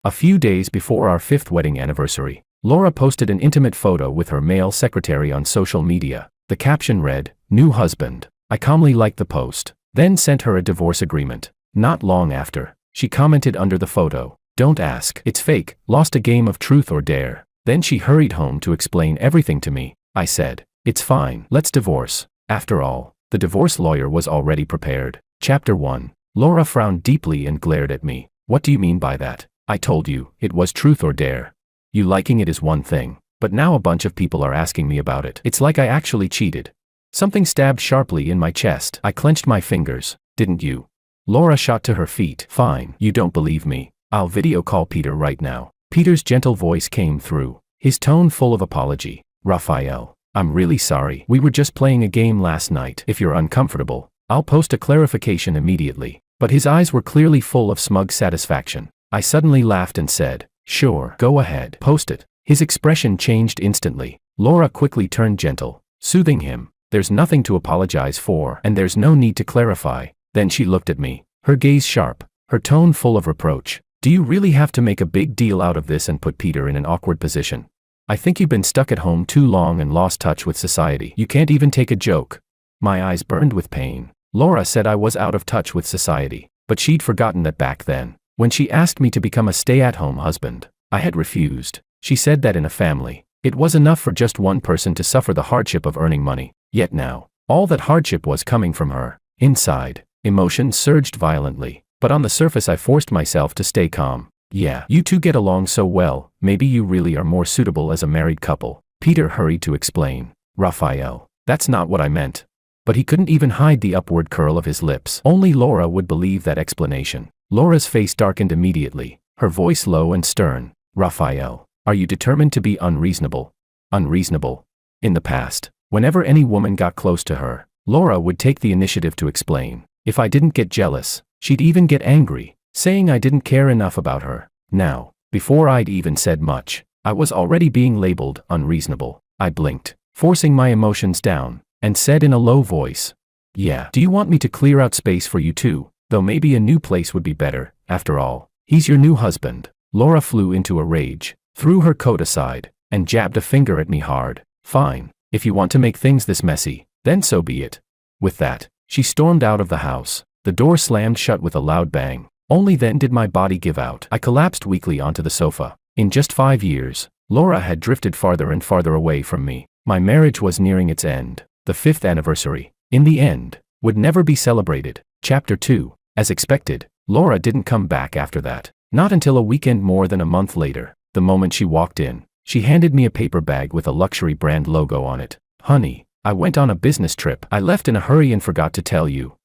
A few days before our 5th wedding anniversary, Laura posted an intimate photo with her male secretary on social media. The caption read, "New husband." I calmly liked the post, then sent her a divorce agreement. Not long after, she commented under the photo, "Don't ask, it's fake, lost a game of truth or dare." Then she hurried home to explain everything to me. I said, "It's fine, let's divorce." After all, the divorce lawyer was already prepared. Chapter 1. Laura frowned deeply and glared at me. "What do you mean by that? I told you, it was truth or dare. You liking it is one thing, but now a bunch of people are asking me about it. It's like I actually cheated." Something stabbed sharply in my chest. I clenched my fingers. "Didn't you?" Laura shot to her feet. "Fine, you don't believe me. I'll video call Peter right now." Peter's gentle voice came through, his tone full of apology. "Raphael, I'm really sorry. We were just playing a game last night. If you're uncomfortable, I'll post a clarification immediately." But his eyes were clearly full of smug satisfaction. I suddenly laughed and said, "Sure, go ahead, post it." His expression changed instantly. Laura quickly turned gentle, soothing him. "There's nothing to apologize for, and there's no need to clarify." Then she looked at me, her gaze sharp, her tone full of reproach. "Do you really have to make a big deal out of this and put Peter in an awkward position? I think you've been stuck at home too long and lost touch with society. You can't even take a joke." My eyes burned with pain. Laura said I was out of touch with society, but she'd forgotten that back then, when she asked me to become a stay-at-home husband, I had refused. She said that in a family, it was enough for just one person to suffer the hardship of earning money. Yet now, all that hardship was coming from her. Inside, emotions surged violently, but on the surface I forced myself to stay calm. "Yeah, you two get along so well, maybe you really are more suitable as a married couple," Peter hurried to explain. "Raphael, that's not what I meant." But he couldn't even hide the upward curl of his lips. Only Laura would believe that explanation. Laura's face darkened immediately, her voice low and stern. "Raphael, are you determined to be unreasonable?" Unreasonable? In the past, whenever any woman got close to her, Laura would take the initiative to explain. If I didn't get jealous, she'd even get angry, saying I didn't care enough about her. Now, before I'd even said much, I was already being labeled unreasonable. I blinked, forcing my emotions down, and said in a low voice, "Yeah, do you want me to clear out space for you too? Though maybe a new place would be better, after all. He's your new husband." Laura flew into a rage, threw her coat aside, and jabbed a finger at me hard. "Fine, if you want to make things this messy, then so be it." With that, she stormed out of the house. The door slammed shut with a loud bang. Only then did my body give out. I collapsed weakly onto the sofa. In just 5 years, Laura had drifted farther and farther away from me. My marriage was nearing its end. The 5th anniversary, in the end, would never be celebrated. Chapter 2. As expected, Laura didn't come back after that. Not until a weekend more than a month later. The moment she walked in, she handed me a paper bag with a luxury brand logo on it. "Honey, I went on a business trip. I left in a hurry and forgot to tell you.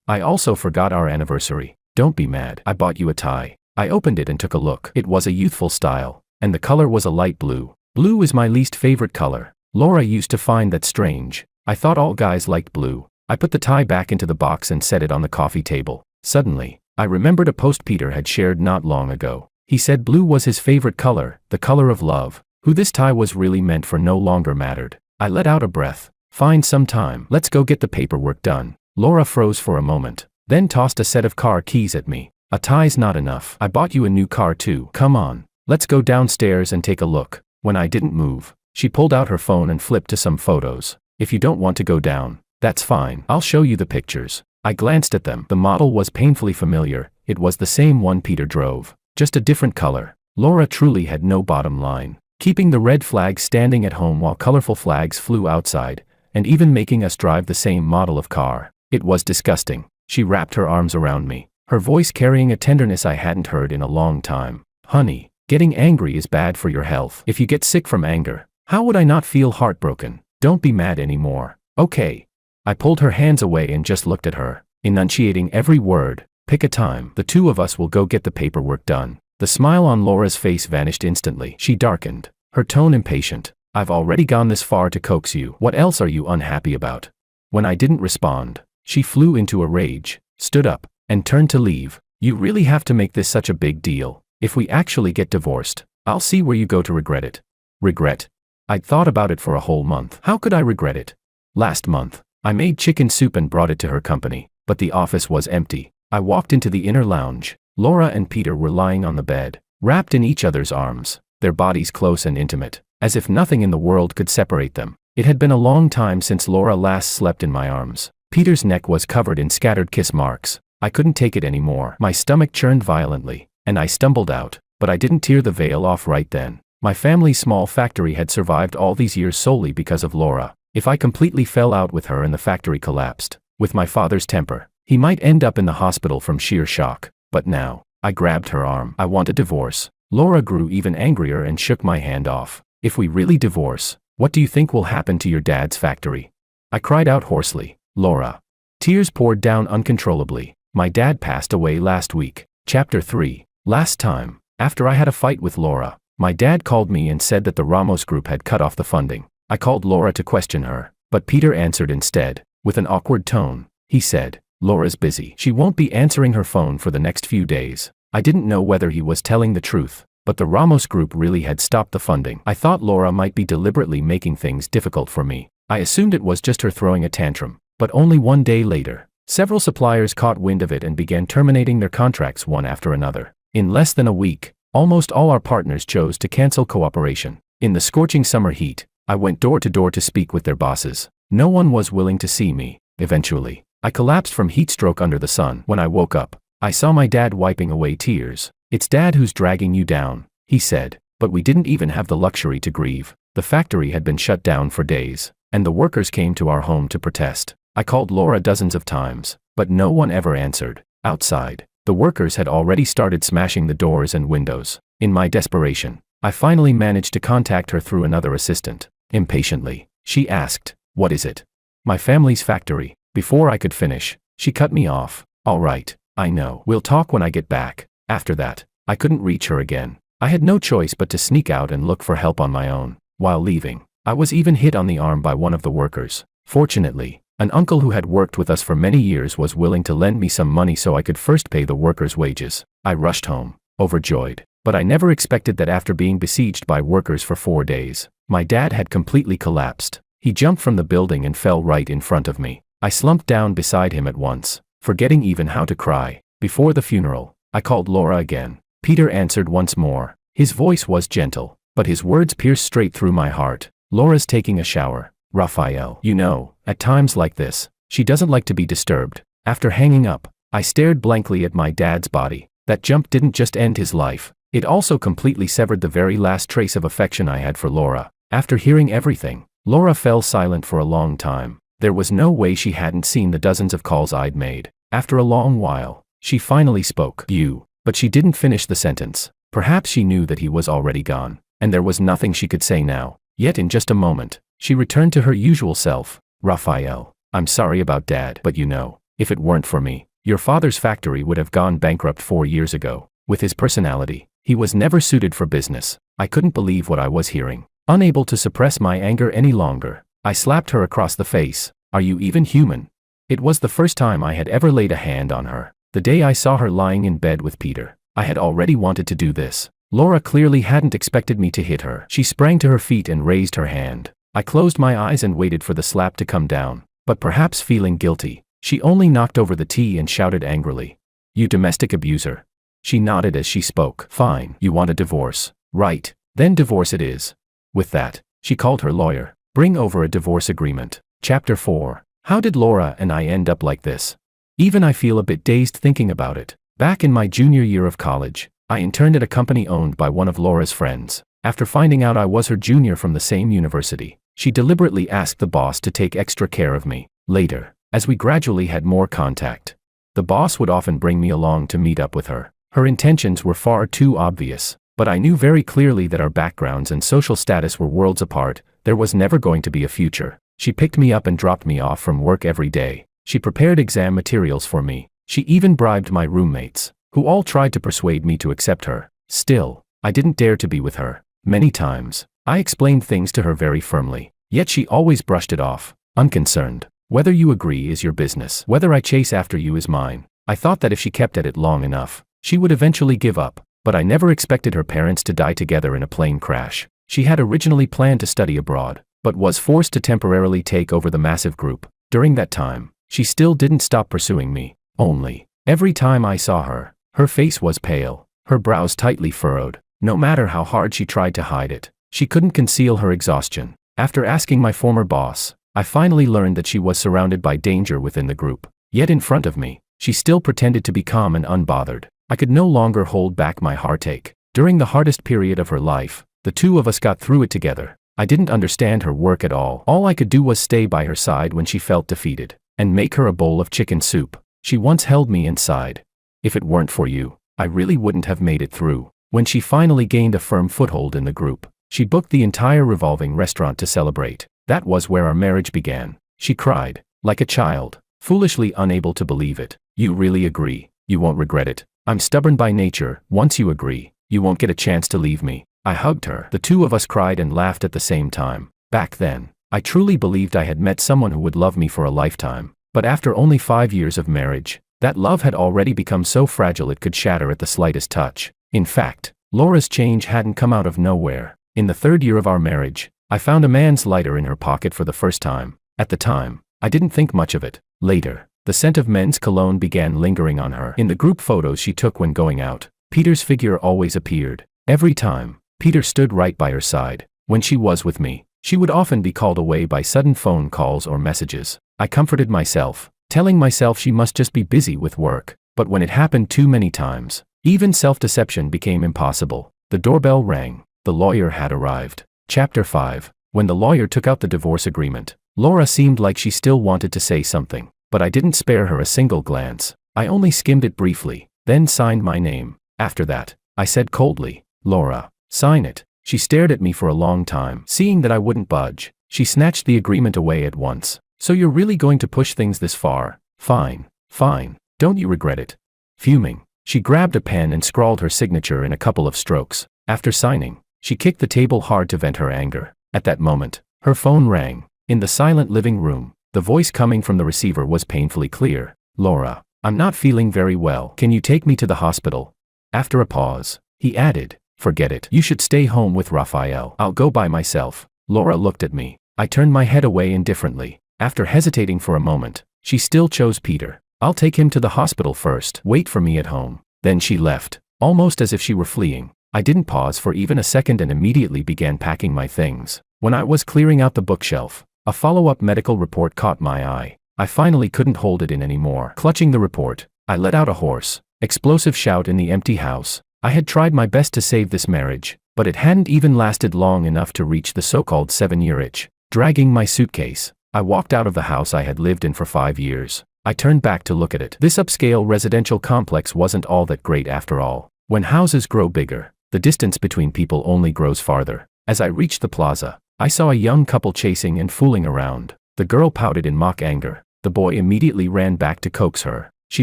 I also forgot our anniversary. Don't be mad. I bought you a tie." I opened it and took a look. It was a youthful style, and the color was a light blue. Blue is my least favorite color. Laura used to find that strange. I thought all guys liked blue. I put the tie back into the box and set it on the coffee table. Suddenly, I remembered a post Peter had shared not long ago. He said blue was his favorite color, the color of love. Who this tie was really meant for no longer mattered. I let out a breath. "Find some time. Let's go get the paperwork done." Laura froze for a moment, then tossed a set of car keys at me. "A tie's not enough. I bought you a new car too. Come on, let's go downstairs and take a look." When I didn't move, she pulled out her phone and flipped to some photos. "If you don't want to go down, that's fine. I'll show you the pictures." I glanced at them. The model was painfully familiar. It was the same one Peter drove, just a different color. Laura truly had no bottom line, keeping the red flag standing at home while colorful flags flew outside, and even making us drive the same model of car. It was disgusting. She wrapped her arms around me, her voice carrying a tenderness I hadn't heard in a long time. "Honey, getting angry is bad for your health. If you get sick from anger, how would I not feel heartbroken? Don't be mad anymore, okay?" I pulled her hands away and just looked at her, enunciating every word. "Pick a time. The two of us will go get the paperwork done." The smile on Laura's face vanished instantly. She darkened, her tone impatient. "I've already gone this far to coax you. What else are you unhappy about?" When I didn't respond, she flew into a rage, stood up, and turned to leave. "You really have to make this such a big deal. If we actually get divorced, I'll see where you go to regret it." Regret? I'd thought about it for a whole month. How could I regret it? Last month, I made chicken soup and brought it to her company, but the office was empty. I walked into the inner lounge. Laura and Peter were lying on the bed. wrapped in each other's arms, their bodies close and intimate, as if nothing in the world could separate them. It had been a long time since Laura last slept in my arms. Peter's neck was covered in scattered kiss marks. I couldn't take it anymore. My stomach churned violently, and I stumbled out, but I didn't tear the veil off right then. My family's small factory had survived all these years solely because of Laura. If I completely fell out with her and the factory collapsed, with my father's temper, he might end up in the hospital from sheer shock. But now, I grabbed her arm. I want a divorce. Laura grew even angrier and shook my hand off. If we really divorce, what do you think will happen to your dad's factory? I cried out hoarsely. Laura. Tears poured down uncontrollably. My dad passed away last week. Chapter 3. Last time, after I had a fight with Laura, my dad called me and said that the Ramos Group had cut off the funding. I called Laura to question her, but Peter answered instead. With an awkward tone, he said, Laura's busy. She won't be answering her phone for the next few days. I didn't know whether he was telling the truth, but the Ramos Group really had stopped the funding. I thought Laura might be deliberately making things difficult for me. I assumed it was just her throwing a tantrum, but only one day later, several suppliers caught wind of it and began terminating their contracts one after another. In less than a week, almost all our partners chose to cancel cooperation. In the scorching summer heat, I went door to door to speak with their bosses. No one was willing to see me. Eventually, I collapsed from heat stroke under the sun. When I woke up, I saw my dad wiping away tears. It's Dad who's dragging you down, he said, but we didn't even have the luxury to grieve. The factory had been shut down for days, and the workers came to our home to protest. I called Laura dozens of times, but no one ever answered. Outside, the workers had already started smashing the doors and windows. In my desperation, I finally managed to contact her through another assistant. Impatiently, she asked, "What is it?" "My family's factory." Before I could finish, she cut me off. "All right, I know. We'll talk when I get back." After that, I couldn't reach her again. I had no choice but to sneak out and look for help on my own. While leaving, I was even hit on the arm by one of the workers. Fortunately, an uncle who had worked with us for many years was willing to lend me some money so I could first pay the workers' wages. I rushed home, overjoyed. But I never expected that after being besieged by workers for 4 days, my dad had completely collapsed. He jumped from the building and fell right in front of me. I slumped down beside him at once, forgetting even how to cry. Before the funeral, I called Laura again. Peter answered once more. His voice was gentle, but his words pierced straight through my heart. "Laura's taking a shower, Raphael. You know, at times like this, she doesn't like to be disturbed." After hanging up, I stared blankly at my dad's body. That jump didn't just end his life. It also completely severed the very last trace of affection I had for Laura. After hearing everything, Laura fell silent for a long time. There was no way she hadn't seen the dozens of calls I'd made. After a long while, she finally spoke. "You." But she didn't finish the sentence. Perhaps she knew that he was already gone, and there was nothing she could say now. Yet in just a moment, she returned to her usual self. "Raphael, I'm sorry about Dad, but you know, if it weren't for me, your father's factory would have gone bankrupt 4 years ago. With his personality, he was never suited for business." I couldn't believe what I was hearing. Unable to suppress my anger any longer, I slapped her across the face. "Are you even human?" It was the first time I had ever laid a hand on her. The day I saw her lying in bed with Peter, I had already wanted to do this. Laura clearly hadn't expected me to hit her. She sprang to her feet and raised her hand. I closed my eyes and waited for the slap to come down, but perhaps feeling guilty, she only knocked over the tea and shouted angrily, "You domestic abuser." She nodded as she spoke. "Fine, you want a divorce, right? Then divorce it is." With that, she called her lawyer. "Bring over a divorce agreement." Chapter 4. How did Laura and I end up like this? Even I feel a bit dazed thinking about it. Back in my junior year of college, I interned at a company owned by one of Laura's friends. After finding out I was her junior from the same university, she deliberately asked the boss to take extra care of me. Later, as we gradually had more contact, the boss would often bring me along to meet up with her. Her intentions were far too obvious, but I knew very clearly that our backgrounds and social status were worlds apart. There was never going to be a future. She picked me up and dropped me off from work every day. She prepared exam materials for me. She even bribed my roommates, who all tried to persuade me to accept her. Still, I didn't dare to be with her. Many times, I explained things to her very firmly, yet she always brushed it off, unconcerned. "Whether you agree is your business. Whether I chase after you is mine." I thought that if she kept at it long enough, she would eventually give up, but I never expected her parents to die together in a plane crash. She had originally planned to study abroad, but was forced to temporarily take over the massive group. During that time, she still didn't stop pursuing me. Only, every time I saw her, her face was pale, her brows tightly furrowed. No matter how hard she tried to hide it, she couldn't conceal her exhaustion. After asking my former boss, I finally learned that she was surrounded by danger within the group. Yet in front of me, she still pretended to be calm and unbothered. I could no longer hold back my heartache. During the hardest period of her life, the two of us got through it together. I didn't understand her work at all. All I could do was stay by her side when she felt defeated, and make her a bowl of chicken soup. She once held me inside. If it weren't for you, I really wouldn't have made it through. When she finally gained a firm foothold in the group, she booked the entire revolving restaurant to celebrate. That was where our marriage began. She cried, like a child, foolishly unable to believe it. You really agree? You won't regret it. I'm stubborn by nature. Once you agree, you won't get a chance to leave me. I hugged her. The two of us cried and laughed at the same time. Back then, I truly believed I had met someone who would love me for a lifetime. But after only 5 years of marriage, that love had already become so fragile it could shatter at the slightest touch. In fact, Laura's change hadn't come out of nowhere. In the 3rd year of our marriage, I found a man's lighter in her pocket for the first time. At the time, I didn't think much of it. Later, the scent of men's cologne began lingering on her. In the group photos she took when going out, Peter's figure always appeared. Every time, Peter stood right by her side. When she was with me, she would often be called away by sudden phone calls or messages. I comforted myself, telling myself she must just be busy with work. But when it happened too many times, even self-deception became impossible. The doorbell rang. The lawyer had arrived. Chapter 5. When the lawyer took out the divorce agreement, Laura seemed like she still wanted to say something, but I didn't spare her a single glance. I only skimmed it briefly, then signed my name. After that, I said coldly, "Laura, sign it." She stared at me for a long time. Seeing that I wouldn't budge, she snatched the agreement away at once. "So you're really going to push things this far? Fine, fine. Don't you regret it?" Fuming, she grabbed a pen and scrawled her signature in a couple of strokes. After signing, she kicked the table hard to vent her anger. At that moment, her phone rang. In the silent living room, the voice coming from the receiver was painfully clear. "Laura, I'm not feeling very well. Can you take me to the hospital?" After a pause, he added, "Forget it. You should stay home with Raphael. I'll go by myself." Laura looked at me. I turned my head away indifferently. After hesitating for a moment, she still chose Peter. "I'll take him to the hospital first. Wait for me at home." Then she left, almost as if she were fleeing. I didn't pause for even a second and immediately began packing my things. When I was clearing out the bookshelf, a follow-up medical report caught my eye. I finally couldn't hold it in anymore. Clutching the report, I let out a hoarse, explosive shout in the empty house. I had tried my best to save this marriage, but it hadn't even lasted long enough to reach the so-called 7-year itch. Dragging my suitcase, I walked out of the house I had lived in for 5 years. I turned back to look at it. This upscale residential complex wasn't all that great after all. When houses grow bigger, the distance between people only grows farther. As I reached the plaza, I saw a young couple chasing and fooling around. The girl pouted in mock anger. The boy immediately ran back to coax her. She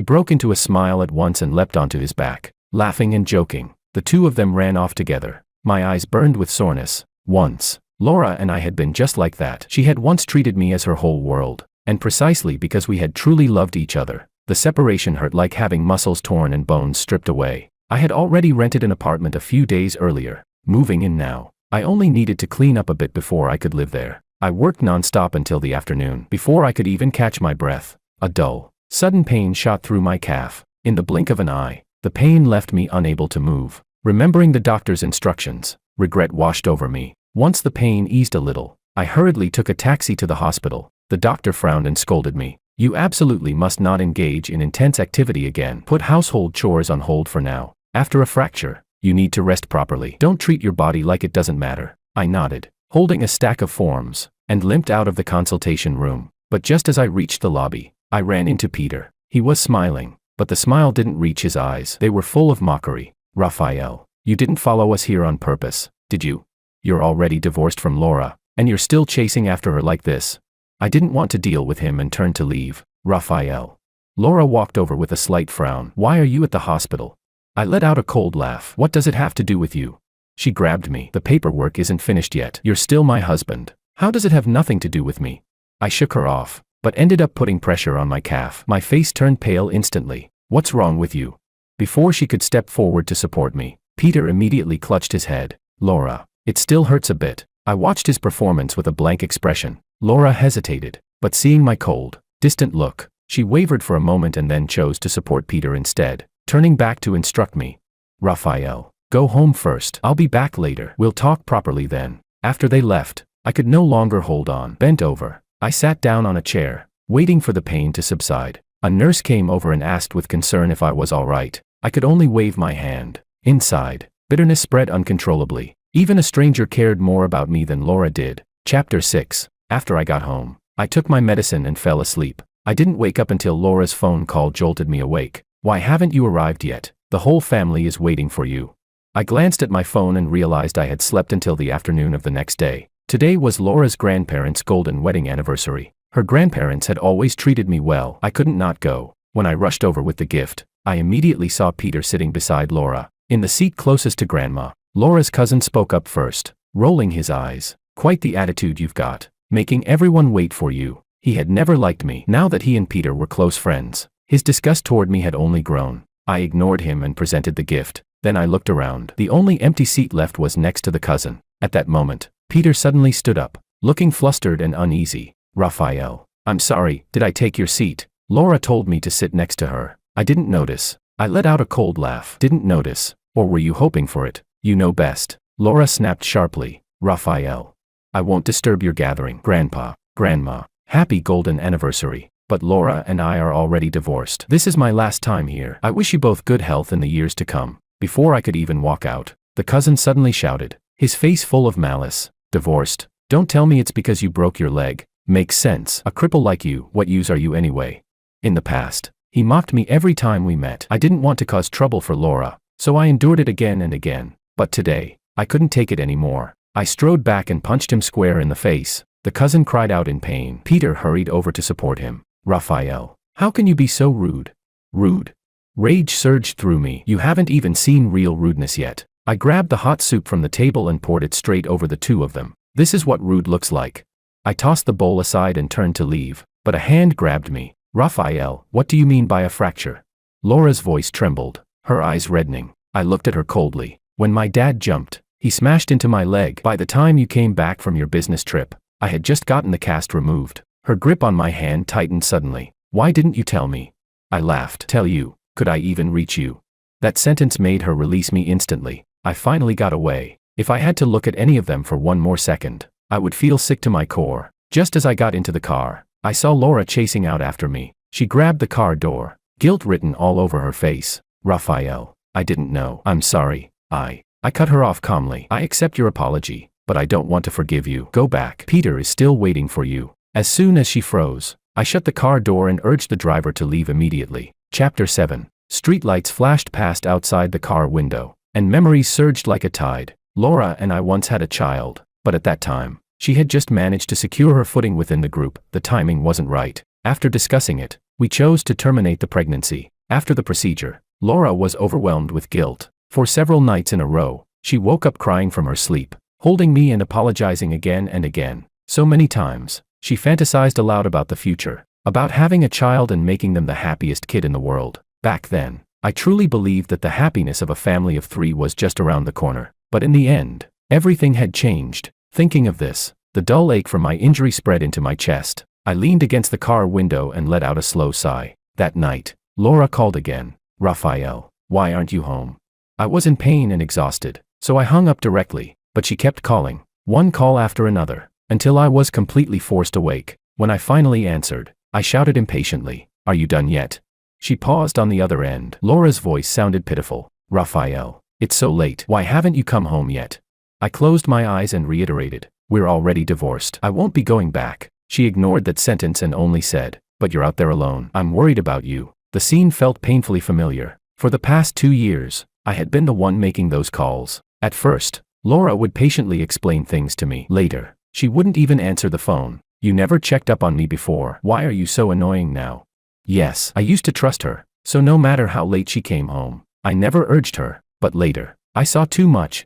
broke into a smile at once and leapt onto his back. Laughing and joking, the two of them ran off together. My eyes burned with soreness. Once, Laura and I had been just like that. She had once treated me as her whole world, and precisely because we had truly loved each other, the separation hurt like having muscles torn and bones stripped away. I had already rented an apartment a few days earlier. Moving in now, I only needed to clean up a bit before I could live there. I worked non-stop until the afternoon. Before I could even catch my breath, a dull, sudden pain shot through my calf. In the blink of an eye, the pain left me unable to move. Remembering the doctor's instructions, regret washed over me. Once the pain eased a little, I hurriedly took a taxi to the hospital. The doctor frowned and scolded me. "You absolutely must not engage in intense activity again. Put household chores on hold for now. After a fracture, you need to rest properly. Don't treat your body like it doesn't matter." I nodded, holding a stack of forms, and limped out of the consultation room. But just as I reached the lobby, I ran into Peter. He was smiling, but the smile didn't reach his eyes. They were full of mockery. "Raphael, you didn't follow us here on purpose, did you? You're already divorced from Laura, and you're still chasing after her like this." I didn't want to deal with him and turned to leave. "Raphael." Laura walked over with a slight frown. "Why are you at the hospital?" I let out a cold laugh. "What does it have to do with you?" She grabbed me. "The paperwork isn't finished yet. You're still my husband. How does it have nothing to do with me?" I shook her off, but ended up putting pressure on my calf. My face turned pale instantly. "What's wrong with you?" Before she could step forward to support me, Peter immediately clutched his head. "Laura, it still hurts a bit." I watched his performance with a blank expression. Laura hesitated, but seeing my cold, distant look, she wavered for a moment and then chose to support Peter instead. Turning back to instruct me, Raphael. Go home first. I'll be back later. We'll talk properly then. After they left, I could no longer hold on. Bent over, I sat down on a chair, waiting for the pain to subside. A nurse came over and asked with concern if I was all right. I could only wave my hand. Inside, bitterness spread uncontrollably. Even a stranger cared more about me than Laura did. Chapter 6. After I got home, I took my medicine and fell asleep. I didn't wake up until Laura's phone call jolted me awake. Why haven't you arrived yet? The whole family is waiting for you. I glanced at my phone and realized I had slept until the afternoon of the next day. Today was Laura's grandparents' golden wedding anniversary. Her grandparents had always treated me well. I couldn't not go. When I rushed over with the gift, I immediately saw Peter sitting beside Laura, in the seat closest to Grandma. Laura's cousin spoke up first, rolling his eyes. Quite the attitude you've got, making everyone wait for you. He had never liked me. Now that he and Peter were close friends, his disgust toward me had only grown. I ignored him and presented the gift. Then I looked around. The only empty seat left was next to the cousin. At that moment, Peter suddenly stood up, looking flustered and uneasy. Raphael, I'm sorry, did I take your seat? Laura told me to sit next to her. I didn't notice. I let out a cold laugh. Didn't notice. Or were you hoping for it? You know best. Laura snapped sharply. Raphael, I won't disturb your gathering. Grandpa, Grandma, happy golden anniversary. But Laura and I are already divorced. This is my last time here. I wish you both good health in the years to come. Before I could even walk out, the cousin suddenly shouted, his face full of malice. Divorced? Don't tell me it's because you broke your leg. Makes sense. A cripple like you, what use are you anyway? In the past, he mocked me every time we met. I didn't want to cause trouble for Laura, so I endured it again and again. But today, I couldn't take it anymore. I strode back and punched him square in the face. The cousin cried out in pain. Peter hurried over to support him. Raphael, how can you be so rude? Rude. Rage surged through me. You haven't even seen real rudeness yet. I grabbed the hot soup from the table and poured it straight over the two of them. This is what rude looks like. I tossed the bowl aside and turned to leave, but a hand grabbed me. Raphael, what do you mean by a fracture? Laura's voice trembled, her eyes reddening. I looked at her coldly. When my dad jumped, he smashed into my leg. By the time you came back from your business trip, I had just gotten the cast removed. Her grip on my hand tightened suddenly. Why didn't you tell me? I laughed. Tell you? Could I even reach you? That sentence made her release me instantly. I finally got away. If I had to look at any of them for one more second, I would feel sick to my core. Just as I got into the car, I saw Laura chasing out after me. She grabbed the car door, guilt written all over her face. Raphael, I didn't know. I'm sorry. I cut her off calmly. I accept your apology, but I don't want to forgive you. Go back. Peter is still waiting for you. As soon as she froze, I shut the car door and urged the driver to leave immediately. Chapter 7. Streetlights flashed past outside the car window, and memories surged like a tide. Laura and I once had a child, but at that time, she had just managed to secure her footing within the group. The timing wasn't right. After discussing it, we chose to terminate the pregnancy. After the procedure, Laura was overwhelmed with guilt. For several nights in a row, she woke up crying from her sleep, holding me and apologizing again and again. So many times, she fantasized aloud about the future, about having a child and making them the happiest kid in the world. Back then, I truly believed that the happiness of a family of 3 was just around the corner. But in the end, everything had changed. Thinking of this, the dull ache from my injury spread into my chest. I leaned against the car window and let out a slow sigh. That night, Laura called again. Raphael, why aren't you home? I was in pain and exhausted, so I hung up directly, but she kept calling, one call after another, until I was completely forced awake. When I finally answered, I shouted impatiently, are you done yet? She paused on the other end. Laura's voice sounded pitiful. Raphael, it's so late. Why haven't you come home yet? I closed my eyes and reiterated, we're already divorced. I won't be going back. She ignored that sentence and only said, but you're out there alone. I'm worried about you. The scene felt painfully familiar. For the past 2 years, I had been the one making those calls. At first, Laura would patiently explain things to me. Later, she wouldn't even answer the phone. You never checked up on me before. Why are you so annoying now? Yes, I used to trust her, so no matter how late she came home, I never urged her. But later, I saw too much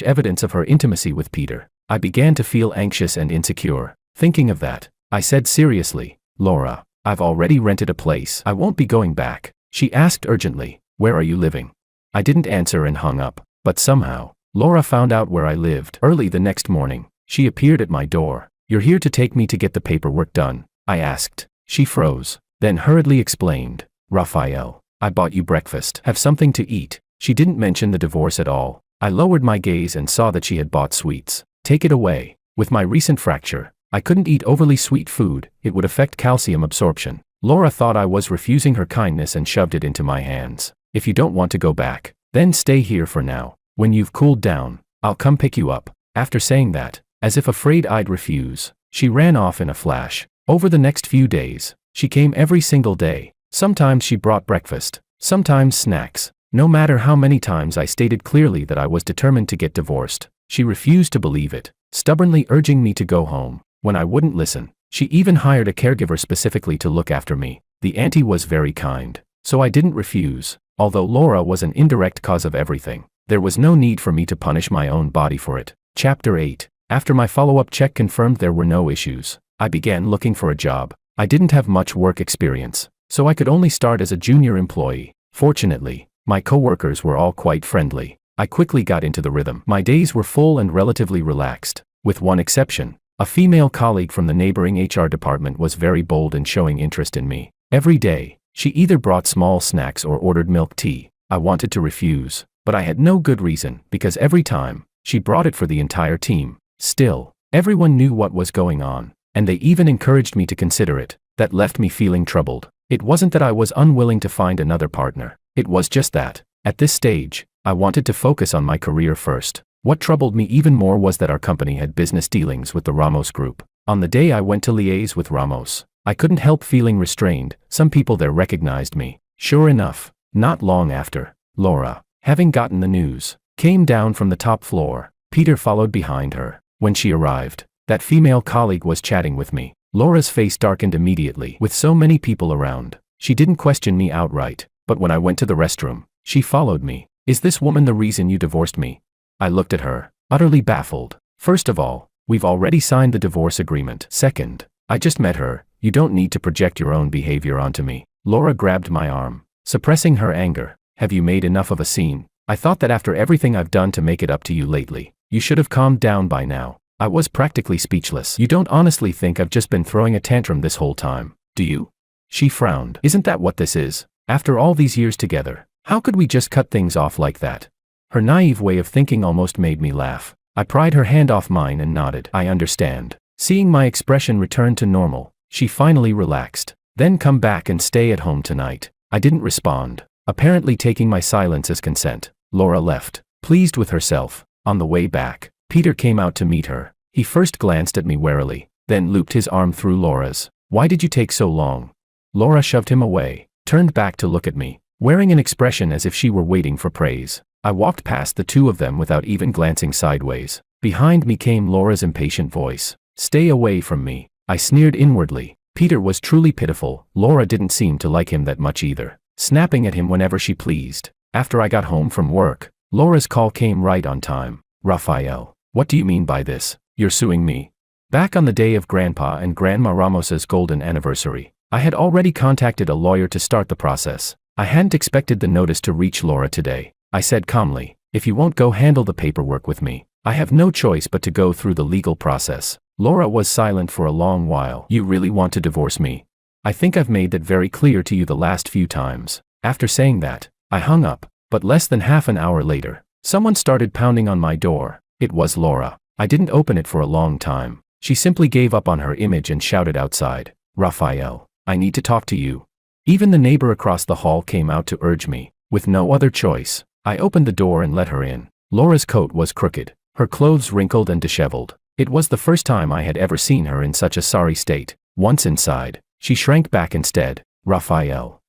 evidence of her intimacy with Peter. I began to feel anxious and insecure. Thinking of that, I said seriously, Laura, I've already rented a place. I won't be going back. She asked urgently, where are you living? I didn't answer and hung up, but somehow, Laura found out where I lived. Early the next morning, she appeared at my door. You're here to take me to get the paperwork done? I asked. She froze, then hurriedly explained, Raphael, I bought you breakfast. Have something to eat. She didn't mention the divorce at all. I lowered my gaze and saw that she had bought sweets. Take it away. With my recent fracture, I couldn't eat overly sweet food, it would affect calcium absorption. Laura thought I was refusing her kindness and shoved it into my hands. If you don't want to go back, then stay here for now. When you've cooled down, I'll come pick you up. After saying that, as if afraid I'd refuse, she ran off in a flash. Over the next few days, she came every single day. Sometimes she brought breakfast, sometimes snacks. No matter how many times I stated clearly that I was determined to get divorced, she refused to believe it, stubbornly urging me to go home. When I wouldn't listen, she even hired a caregiver specifically to look after me. The auntie was very kind, so I didn't refuse. Although Laura was an indirect cause of everything, there was no need for me to punish my own body for it. Chapter 8. After my follow-up check confirmed there were no issues, I began looking for a job. I didn't have much work experience, so I could only start as a junior employee. Fortunately, my coworkers were all quite friendly. I quickly got into the rhythm. My days were full and relatively relaxed, with one exception. A female colleague from the neighboring HR department was very bold in showing interest in me. Every day, she either brought small snacks or ordered milk tea. I wanted to refuse, but I had no good reason, because every time, she brought it for the entire team. Still, everyone knew what was going on, and they even encouraged me to consider it. That left me feeling troubled. It wasn't that I was unwilling to find another partner. It was just that, at this stage, I wanted to focus on my career first. What troubled me even more was that our company had business dealings with the Ramos Group. On the day I went to liaise with Ramos, I couldn't help feeling restrained. Some people there recognized me. Sure enough, not long after, Laura, having gotten the news, came down from the top floor. Peter followed behind her. When she arrived, that female colleague was chatting with me. Laura's face darkened immediately. With so many people around, she didn't question me outright, but when I went to the restroom, she followed me. Is this woman the reason you divorced me? I looked at her, utterly baffled. First of all, we've already signed the divorce agreement. Second, I just met her. You don't need to project your own behavior onto me. Laura grabbed my arm, suppressing her anger. Have you made enough of a scene? I thought that after everything I've done to make it up to you lately, you should have calmed down by now. I was practically speechless. You don't honestly think I've just been throwing a tantrum this whole time, do you? She frowned. Isn't that what this is? After all these years together, how could we just cut things off like that? Her naive way of thinking almost made me laugh. I pried her hand off mine and nodded. I understand. Seeing my expression return to normal, she finally relaxed. Then come back and stay at home tonight. I didn't respond, apparently taking my silence as consent. Laura left, pleased with herself. On the way back, Peter came out to meet her. He first glanced at me warily, then looped his arm through Laura's. Why did you take so long? Laura shoved him away, turned back to look at me, wearing an expression as if she were waiting for praise. I walked past the two of them without even glancing sideways. Behind me came Laura's impatient voice. Stay away from me. I sneered inwardly. Peter was truly pitiful. Laura didn't seem to like him that much either, snapping at him whenever she pleased. After I got home from work, Laura's call came right on time. Raphael, what do you mean by this? You're suing me? Back on the day of Grandpa and Grandma Ramos's golden anniversary, I had already contacted a lawyer to start the process. I hadn't expected the notice to reach Laura today. I said calmly, if you won't go handle the paperwork with me, I have no choice but to go through the legal process. Laura was silent for a long while. You really want to divorce me? I think I've made that very clear to you the last few times. After saying that, I hung up, but less than half an hour later, someone started pounding on my door. It was Laura. I didn't open it for a long time. She simply gave up on her image and shouted outside, Raphael, I need to talk to you. Even the neighbor across the hall came out to urge me. With no other choice, I opened the door and let her in. Laura's coat was crooked, her clothes wrinkled and disheveled. It was the first time I had ever seen her in such a sorry state. Once inside, she shrank back instead. Raphael.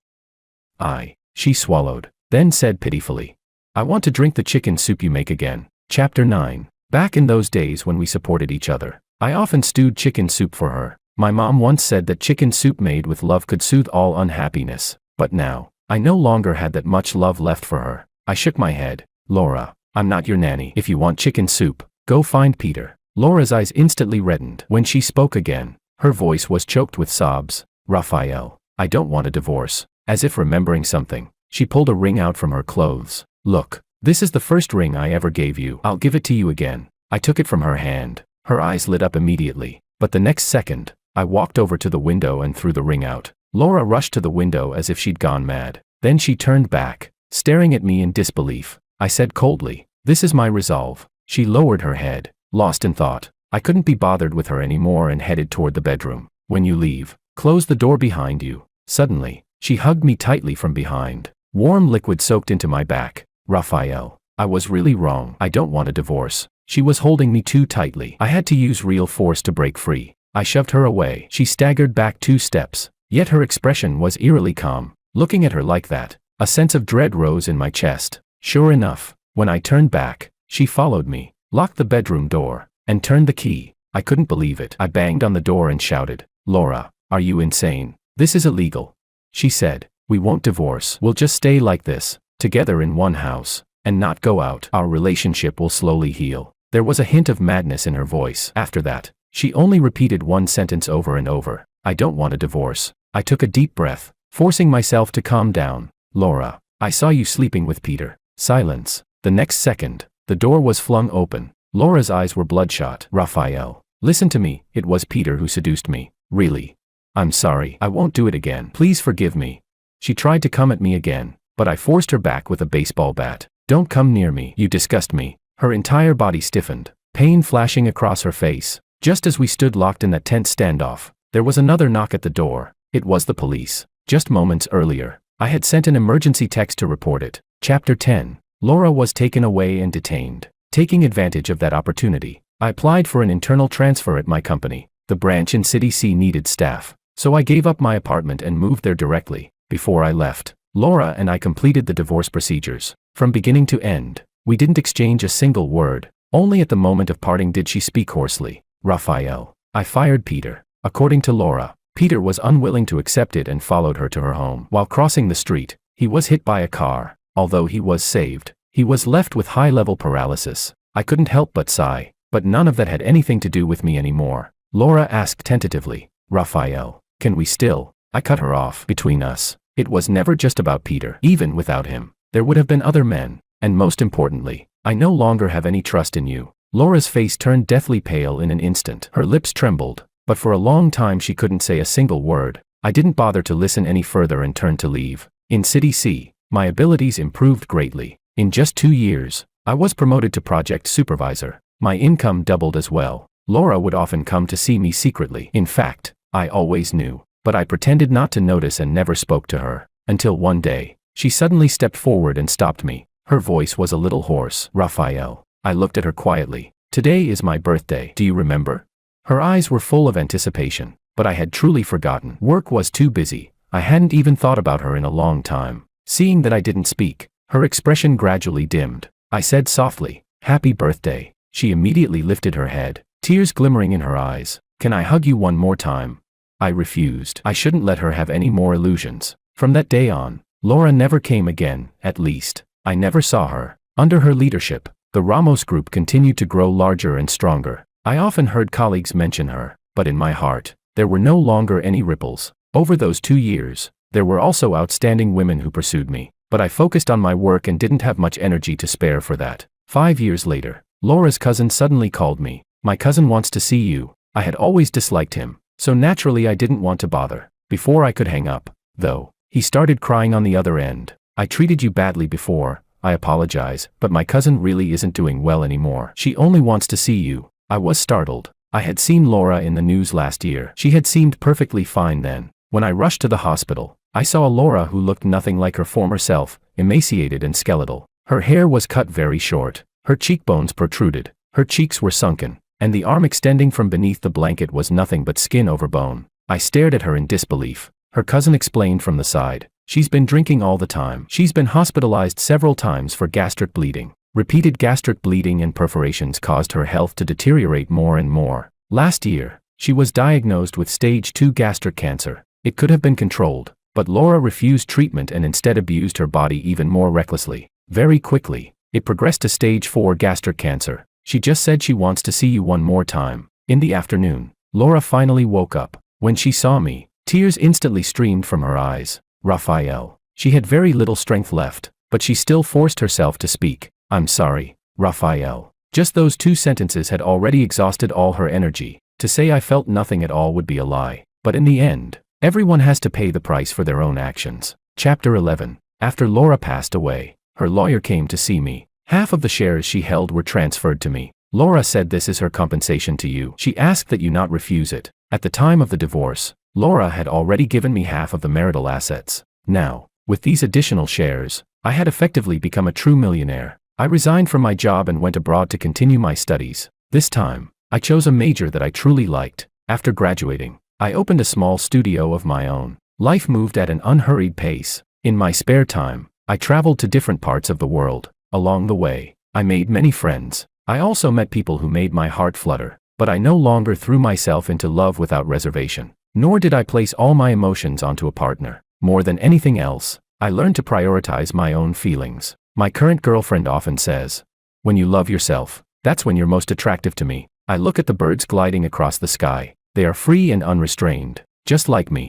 She swallowed, then said pitifully, I want to drink the chicken soup you make again. Chapter 9. Back in those days when we supported each other, I often stewed chicken soup for her. My mom once said that chicken soup made with love could soothe all unhappiness. But now, I no longer had that much love left for her. I shook my head. Laura, I'm not your nanny. If you want chicken soup, go find Peter. Laura's eyes instantly reddened. When she spoke again, her voice was choked with sobs. Raphael, I don't want a divorce. As if remembering something, she pulled a ring out from her clothes. Look, this is the first ring I ever gave you. I'll give it to you again. I took it from her hand. Her eyes lit up immediately. But the next second, I walked over to the window and threw the ring out. Laura rushed to the window as if she'd gone mad. Then she turned back, staring at me in disbelief. I said coldly, "This is my resolve." She lowered her head, lost in thought. I couldn't be bothered with her anymore and headed toward the bedroom. "When you leave, close the door behind you." Suddenly, she hugged me tightly from behind. Warm liquid soaked into my back. "Raphael, I was really wrong. I don't want a divorce." She was holding me too tightly. I had to use real force to break free. I shoved her away. She staggered back 2 steps, yet her expression was eerily calm. Looking at her like that, a sense of dread rose in my chest. Sure enough, when I turned back, she followed me, locked the bedroom door, and turned the key. I couldn't believe it. I banged on the door and shouted, "Laura, are you insane? This is illegal." She said, "We won't divorce. We'll just stay like this, together in one house, and not go out. Our relationship will slowly heal." There was a hint of madness in her voice. After that, she only repeated one sentence over and over, "I don't want a divorce." I took a deep breath, forcing myself to calm down. "Laura, I saw you sleeping with Peter." Silence. The next second, the door was flung open. Laura's eyes were bloodshot. "Raphael, listen to me. It was Peter who seduced me." "Really? I'm sorry. I won't do it again. Please forgive me." She tried to come at me again, but I forced her back with a baseball bat. "Don't come near me. You disgust me." Her entire body stiffened, pain flashing across her face. Just as we stood locked in that tense standoff, there was another knock at the door. It was the police. Just moments earlier, I had sent an emergency text to report it. Chapter 10. Laura was taken away and detained. Taking advantage of that opportunity, I applied for an internal transfer at my company. The branch in City C needed staff, so I gave up my apartment and moved there directly. Before I left, Laura and I completed the divorce procedures. From beginning to end, we didn't exchange a single word. Only at the moment of parting did she speak hoarsely. "Raphael, I fired Peter." According to Laura, Peter was unwilling to accept it and followed her to her home. While crossing the street, he was hit by a car. Although he was saved, he was left with high-level paralysis. I couldn't help but sigh, but none of that had anything to do with me anymore. Laura asked tentatively, "Raphael, can we still?" I cut her off. "Between us, it was never just about Peter. Even without him, there would have been other men. And most importantly, I no longer have any trust in you." Laura's face turned deathly pale in an instant. Her lips trembled, but for a long time she couldn't say a single word. I didn't bother to listen any further and turned to leave. In City C, my abilities improved greatly. In just 2 years, I was promoted to project supervisor. My income doubled as well. Laura would often come to see me secretly. In fact, I always knew, but I pretended not to notice and never spoke to her. Until one day, she suddenly stepped forward and stopped me. Her voice was a little hoarse. "Raphael." I looked at her quietly. "Today is my birthday. Do you remember?" Her eyes were full of anticipation, but I had truly forgotten. Work was too busy. I hadn't even thought about her in a long time. Seeing that I didn't speak, her expression gradually dimmed. I said softly, "Happy birthday." She immediately lifted her head, tears glimmering in her eyes. "Can I hug you one more time?" I refused. I shouldn't let her have any more illusions. From that day on, Laura never came again. At least, I never saw her. Under her leadership, the Ramos Group continued to grow larger and stronger. I often heard colleagues mention her, but in my heart, there were no longer any ripples. Over those 2 years, there were also outstanding women who pursued me, but I focused on my work and didn't have much energy to spare for that. 5 years later, Laura's cousin suddenly called me. "My cousin wants to see you." I had always disliked him, so naturally I didn't want to bother. Before I could hang up, though, he started crying on the other end. "I treated you badly before. I apologize, but my cousin really isn't doing well anymore. She only wants to see you." I was startled. I had seen Laura in the news last year. She had seemed perfectly fine then. When I rushed to the hospital, I saw a Laura who looked nothing like her former self, emaciated and skeletal. Her hair was cut very short. Her cheekbones protruded. Her cheeks were sunken, and the arm extending from beneath the blanket was nothing but skin over bone. I stared at her in disbelief. Her cousin explained from the side, "She's been drinking all the time. She's been hospitalized several times for gastric bleeding. Repeated gastric bleeding and perforations caused her health to deteriorate more and more. Last year, she was diagnosed with stage 2 gastric cancer. It could have been controlled, but Laura refused treatment and instead abused her body even more recklessly. Very quickly, it progressed to stage 4 gastric cancer. She just said she wants to see you one more time." In the afternoon, Laura finally woke up. When she saw me, tears instantly streamed from her eyes. "Raphael." She had very little strength left, but she still forced herself to speak. "I'm sorry, Raphael." Just those 2 sentences had already exhausted all her energy. To say I felt nothing at all would be a lie. But in the end, everyone has to pay the price for their own actions. Chapter 11. After Laura passed away, her lawyer came to see me. Half of the shares she held were transferred to me. Laura said this is her compensation to you. She asked that you not refuse it. At the time of the divorce, Laura had already given me half of the marital assets. Now, with these additional shares, I had effectively become a true millionaire. I resigned from my job and went abroad to continue my studies. This time, I chose a major that I truly liked. After graduating, I opened a small studio of my own. Life moved at an unhurried pace. In my spare time, I traveled to different parts of the world. Along the way, I made many friends. I also met people who made my heart flutter. But I no longer threw myself into love without reservation. Nor did I place all my emotions onto a partner. More than anything else, I learned to prioritize my own feelings. My current girlfriend often says, "When you love yourself, that's when you're most attractive to me." I look at the birds gliding across the sky. They are free and unrestrained, just like me.